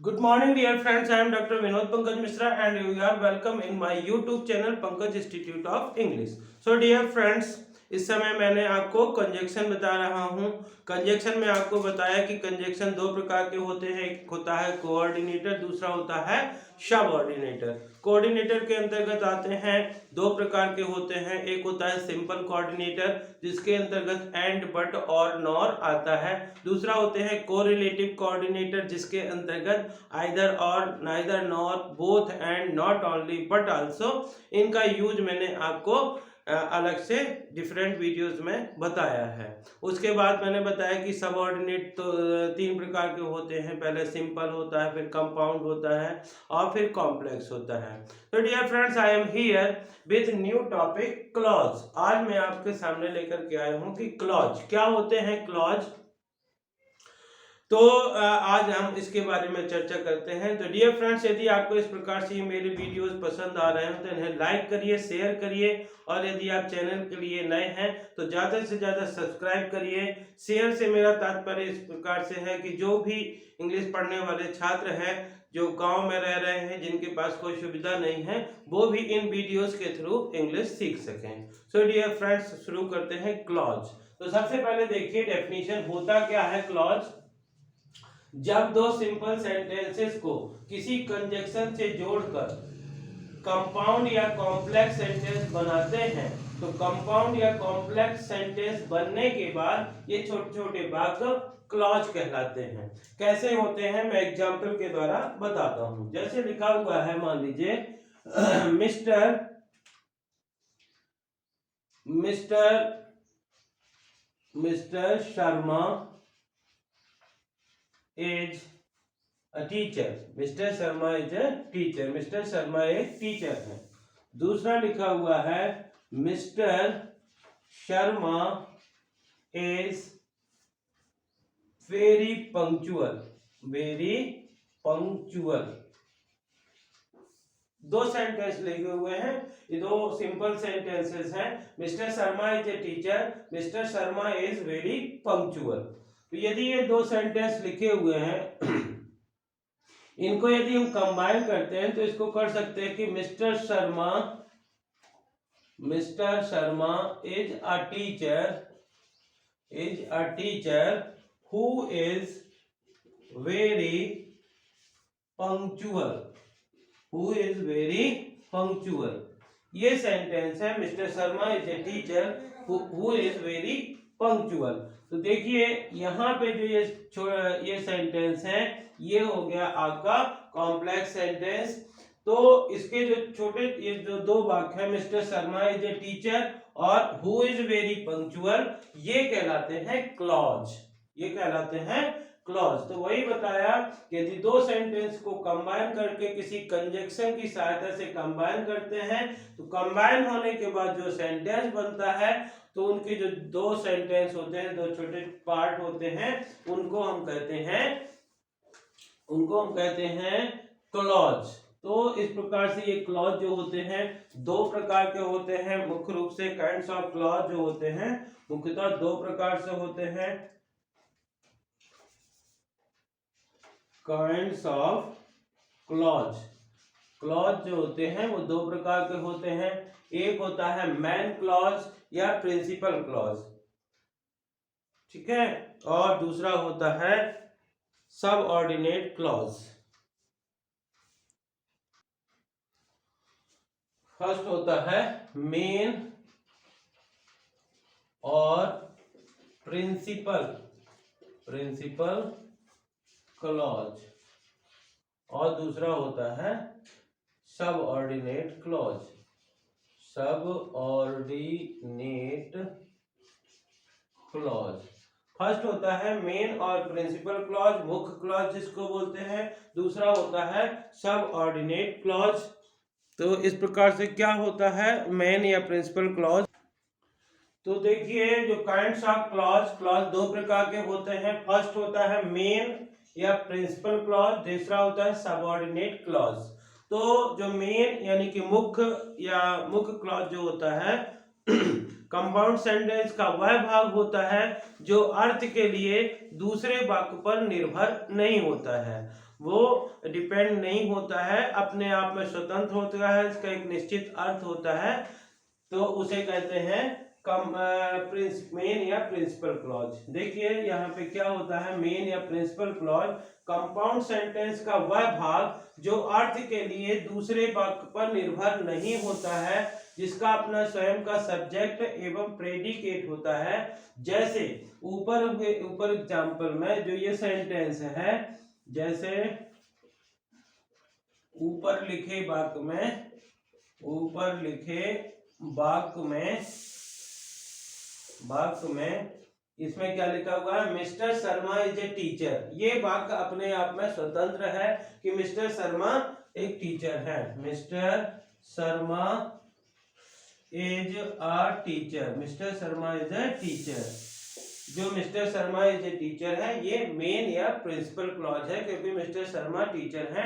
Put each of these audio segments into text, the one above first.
Good morning, dear friends. I am Dr. Vinod Pankaj Mishra, and you are welcome in my YouTube channel Pankaj Institute of English. So, dear friends, इस समय मैंने आपको conjunction बता रहा हूँ। Conjunction में आपको बताया कि कंजक्शन दो प्रकार के होते हैं। एक होता है कोऑर्डिनेटर, दूसरा होता है सबऑर्डिनेटर। कोऑर्डिनेटर के अंतर्गत आते हैं दो प्रकार के होते हैं। एक होता है सिंपल कोऑर्डिनेटर जिसके अंतर्गत एंड, बट और नॉर आता है। दूसरा होते हैं कोरिलेटिव कोऑर्डिनेटर जिसके अंतर्गत आइदर और, neither, nor, both and, not only but also. इनका यूज मैंने आपको अलग से डिफरेंट वीडियोस में बताया है। उसके बाद मैंने बताया कि सबऑर्डिनेट तो तीन प्रकार के होते हैं। पहले सिंपल होता है, फिर कंपाउंड होता है और फिर कॉम्प्लेक्स होता है। तो dear friends, I am here with new topic clause. आज मैं आपके सामने लेकर के आया हूं कि क्लॉज क्या होते हैं। क्लॉज तो आज हम इसके बारे में चर्चा करते हैं। तो डियर फ्रेंड्स, यदि आपको इस प्रकार से मेरे वीडियोस पसंद आ रहे हैं तो इन्हें लाइक करिए, शेयर करिए, और यदि आप चैनल के लिए नए हैं तो ज़्यादा से ज़्यादा सब्सक्राइब करिए। शेयर से मेरा तात्पर्य इस प्रकार से है कि जो भी इंग्लिश पढ़ने वाले छात्र हैं, जो गांव में रह रहे हैं, जिनके पास कोई सुविधा नहीं है, वो भी इन वीडियोस के थ्रू इंग्लिश सीख सकें। सो डियर फ्रेंड्स, शुरू करते हैं क्लॉज। तो सबसे पहले देखिए डेफिनेशन होता क्या है क्लॉज। जब दो सिंपल सेंटेंसेस को किसी कंजक्शन से जोड़कर कंपाउंड या कॉम्प्लेक्स सेंटेंस बनाते हैं तो कंपाउंड या कॉम्प्लेक्स सेंटेंस बनने के बाद ये छोटे छोटे वाक्य क्लॉज कहलाते हैं। कैसे होते हैं मैं एग्जांपल के द्वारा बताता हूं। जैसे लिखा हुआ है, मान लीजिए mister mister mister Sharma is a teacher. Mister Sharma is a teacher. Mister Sharma एक टीचर है। दूसरा लिखा हुआ है mister Sharma is very punctual. Very punctual. दो सेंटेंस लिखे हुए हैं, ये दो सिंपल सेंटेंसेस हैं। Mister Sharma is a teacher, mister Sharma is very punctual. तो यदि ये दो सेंटेंस लिखे हुए हैं इनको यदि हम कंबाइन करते हैं तो इसको कर सकते हैं कि mister Sharma is a teacher who is very punctual. ये सेंटेंस है, mister Sharma is a teacher who is very punctual. तो देखिए यहाँ पे जो ये सेंटेंस है, ये हो गया आपका कॉम्प्लेक्स सेंटेंस। तो इसके जो छोटे ये जो दो वाक्य है, mister Sharma is a teacher और हु इज वेरी पंक्चुअल, ये कहलाते हैं क्लॉज। ये कहलाते हैं क्लॉज। तो वही बताया कि यदि दो सेंटेंस को कंबाइन करके किसी कंजक्शन की सहायता से कंबाइन करते हैं तो कंबाइन होने के बाद जो सेंटेंस बनता है तो उनके जो दो सेंटेंस होते हैं, दो छोटे पार्ट होते हैं, उनको हम कहते हैं क्लॉज। तो इस प्रकार से ये क्लॉज जो होते हैं दो प्रकार के होते हैं। मुख्य रूप से काइंड्स ऑफ क्लॉज जो होते हैं मुख्यतः दो प्रकार से होते हैं। काइंड्स ऑफ क्लॉज जो होते हैं वो दो प्रकार के होते हैं। एक होता है मैन क्लॉज या प्रिंसिपल क्लॉज, ठीक है, और दूसरा होता है सबऑर्डिनेट क्लॉज। फर्स्ट होता है मेन और प्रिंसिपल क्लॉज, और दूसरा होता है सबऑर्डिनेट क्लॉज। फर्स्ट होता है मेन और प्रिंसिपल क्लॉज, मुख्य क्लॉज जिसको बोलते हैं। दूसरा होता है सबऑर्डिनेट क्लॉज। तो इस प्रकार से क्या होता है मेन या प्रिंसिपल क्लॉज। तो देखिए जो काइंड्स ऑफ क्लॉज दो प्रकार के होते हैं। फर्स्ट होता है मेन या प्रिंसिपल क्लॉज, दूसरा होता है सबऑर्डिनेट क्लॉज। तो जो मेन यानी कि मुख्य क्लॉज जो होता है कंपाउंड सेंटेंस का वह भाग होता है जो अर्थ के लिए दूसरे वाक्य पर निर्भर नहीं होता है। वो डिपेंड नहीं होता है, अपने आप में स्वतंत्र होता है, इसका एक निश्चित अर्थ होता है, तो उसे कहते हैं मेन या प्रिंसिपल क्लॉज। देखिए यहाँ पे क्या होता है, मेन या प्रिंसिपल क्लॉज कंपाउंड सेंटेंस का वह भाग जो अर्थ के लिए दूसरे वाक्य पर निर्भर नहीं होता है, जिसका अपना स्वयं का सब्जेक्ट एवं प्रेडिकेट होता है। जैसे ऊपर एग्जाम्पल में जो ये सेंटेंस है, जैसे ऊपर लिखे वाक्य में इसमें क्या लिखा हुआ है, mister Sharma is a teacher. ये वाक्य अपने आप में स्वतंत्र है कि मिस्टर शर्मा एक टीचर है। Mister Sharma is a teacher, mister Sharma is a teacher. जो mister Sharma is a teacher है ये मेन या प्रिंसिपल क्लॉज है, क्योंकि मिस्टर शर्मा टीचर है,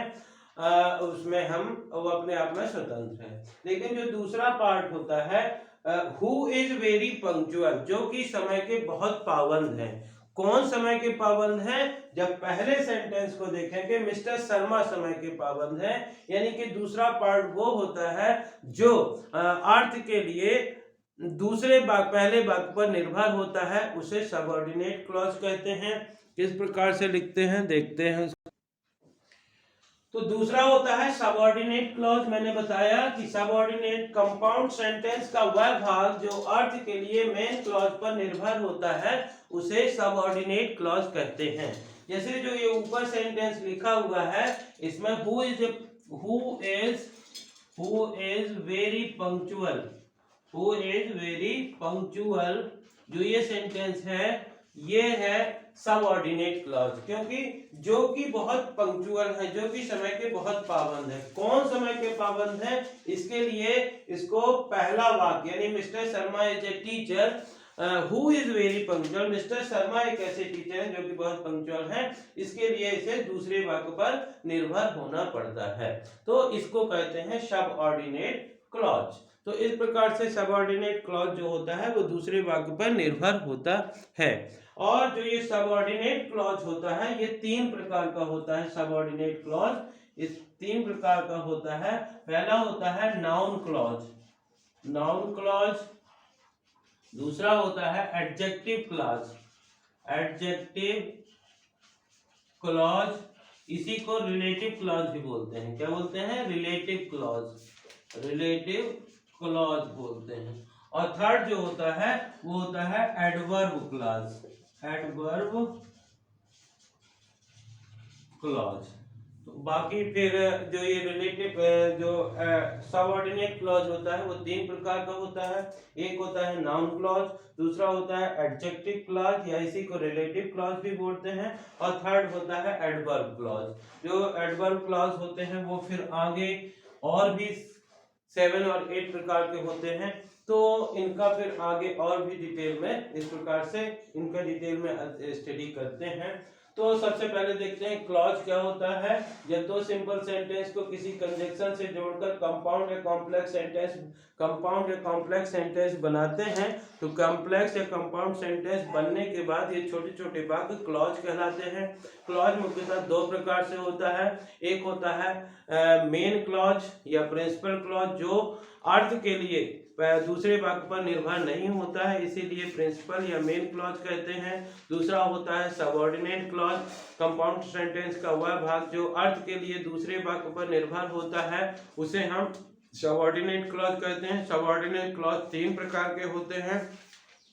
उसमें वो अपने आप में स्वतंत्र है। लेकिन जो दूसरा पार्ट होता है, हु इज वेरी पंक्चुअल, जो कि समय के बहुत पाबंद है। कौन समय के पाबंद है? जब पहले सेंटेंस को देखेंगे मिस्टर शर्मा समय के पाबंद है, यानी कि दूसरा पार्ट वो होता है जो अर्थ के लिए दूसरे पहले वाक्य पर निर्भर होता है, उसे सबऑर्डिनेट क्लॉज कहते हैं। किस प्रकार से लिखते हैं देखते हैं। तो दूसरा होता है सबऑर्डिनेट क्लॉज। मैंने बताया कि सबऑर्डिनेट कंपाउंड सेंटेंस का वह भाग जो अर्थ के लिए मेन क्लॉज पर निर्भर होता है, उसे सबऑर्डिनेट क्लॉज कहते हैं। जैसे जो ये ऊपर सेंटेंस लिखा हुआ है, इसमें हु इज वेरी पंक्चुअल, जो ये सेंटेंस है ये है सबऑर्डिनेट क्लॉज, क्योंकि जो कि बहुत पंक्चुअल है, जो कि समय के बहुत पाबंद है। कौन समय के पाबंद है? इसके लिए इसको पहला वाक्य यानी mister Sharma is a teacher, who is very punctual, mister Sharma एक ऐसे टीचर है जो कि बहुत पंक्चुअल है, इसके लिए इसे दूसरे वाक्य पर निर्भर होना पड़ता है, तो इसको कहते हैं सबऑर्डिनेट क्लॉज। तो इस प्रकार से सबऑर्डिनेट क्लॉज जो होता है वो दूसरे वाक्य पर निर्भर होता है। और जो ये सबऑर्डिनेट क्लॉज होता है ये 3 प्रकार का होता है। सबऑर्डिनेट क्लॉज इस 3 प्रकार का होता है। पहला होता है नाउन क्लॉज, दूसरा होता है एडजेक्टिव क्लॉज, इसी को रिलेटिव क्लॉज भी बोलते हैं। क्या बोलते हैं? रिलेटिव क्लॉज बोलते हैं। और थर्ड जो होता है वो होता है एडवर्ब क्लॉज। तो बाकी फिर जो ये रिलेटिव जो सबऑर्डिनेट क्लॉज होता है वो 3 प्रकार का होता है। एक होता है नाउन क्लॉज, दूसरा होता है एडजेक्टिव क्लॉज या इसी को रिलेटिव क्लॉज भी बोलते हैं, और थर्ड होता है एडवर्ब क्लॉज। जो एडवर्ब क्लॉज होते हैं वो फिर आगे और भी 7 और 8 प्रकार के होते हैं, तो इनका फिर आगे और भी डिटेल में इस प्रकार से इनका डिटेल में स्टडी करते हैं। तो सबसे पहले देखते हैं क्लॉज क्या होता है। जब दो सिंपल सेंटेंस को किसी कंजक्शन से जोड़कर कंपाउंड या कॉम्प्लेक्स सेंटेंस बनाते हैं, तो कॉम्प्लेक्स या कंपाउंड सेंटेंस बनने के बाद ये छोटे छोटे वाक्य क्लॉज कहलाते हैं। क्लॉज मुख्यतः 2 प्रकार से होता है। एक होता है मेन क्लॉज या प्रिंसिपल क्लॉज, जो अर्थ के लिए दूसरे वाक्य पर निर्भर नहीं होता है, इसीलिए प्रिंसिपल या मेन क्लॉज कहते हैं। दूसरा होता है सबऑर्डिनेट क्लॉज, कंपाउंड सेंटेंस का वह भाग जो अर्थ के लिए दूसरे वाक्य पर निर्भर होता है, उसे हम सबऑर्डिनेट क्लॉज कहते हैं। सबऑर्डिनेट क्लॉज 3 प्रकार के होते हैं।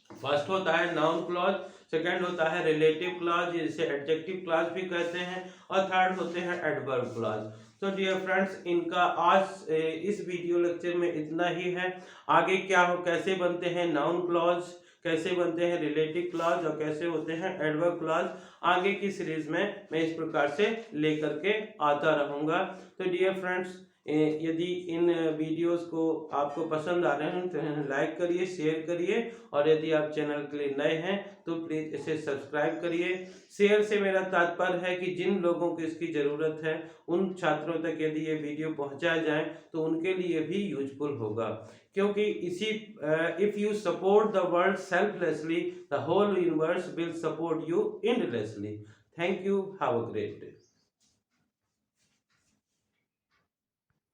फर्स्ट होता है नाउन क्लॉज, सेकंड होता है रिलेटिव क्लॉज जिसे एडजेक्टिव क्लॉज भी कहते हैं, और थर्ड होते हैं एडवर्ब क्लॉज। तो डियर फ्रेंड्स, इनका आज इस वीडियो लेक्चर में इतना ही है। आगे क्या हो, कैसे बनते हैं नाउन क्लॉज, कैसे बनते हैं रिलेटिव क्लॉज और कैसे होते हैं एडवर्ब क्लॉज, आगे की सीरीज में मैं इस प्रकार से लेकर के आता रहूँगा। तो डियर फ्रेंड्स, यदि इन वीडियोस को आपको पसंद आ रहे हैं तो लाइक करिए, शेयर करिए, और यदि आप चैनल के लिए नए हैं तो प्लीज़ इसे सब्सक्राइब करिए। शेयर से मेरा तात्पर्य है कि जिन लोगों को इसकी ज़रूरत है उन छात्रों तक यदि ये वीडियो पहुंचाया जाए तो उनके लिए भी यूजफुल होगा, क्योंकि इसी if you support the world selflessly the whole universe will support you endlessly. Thank you, have a great day.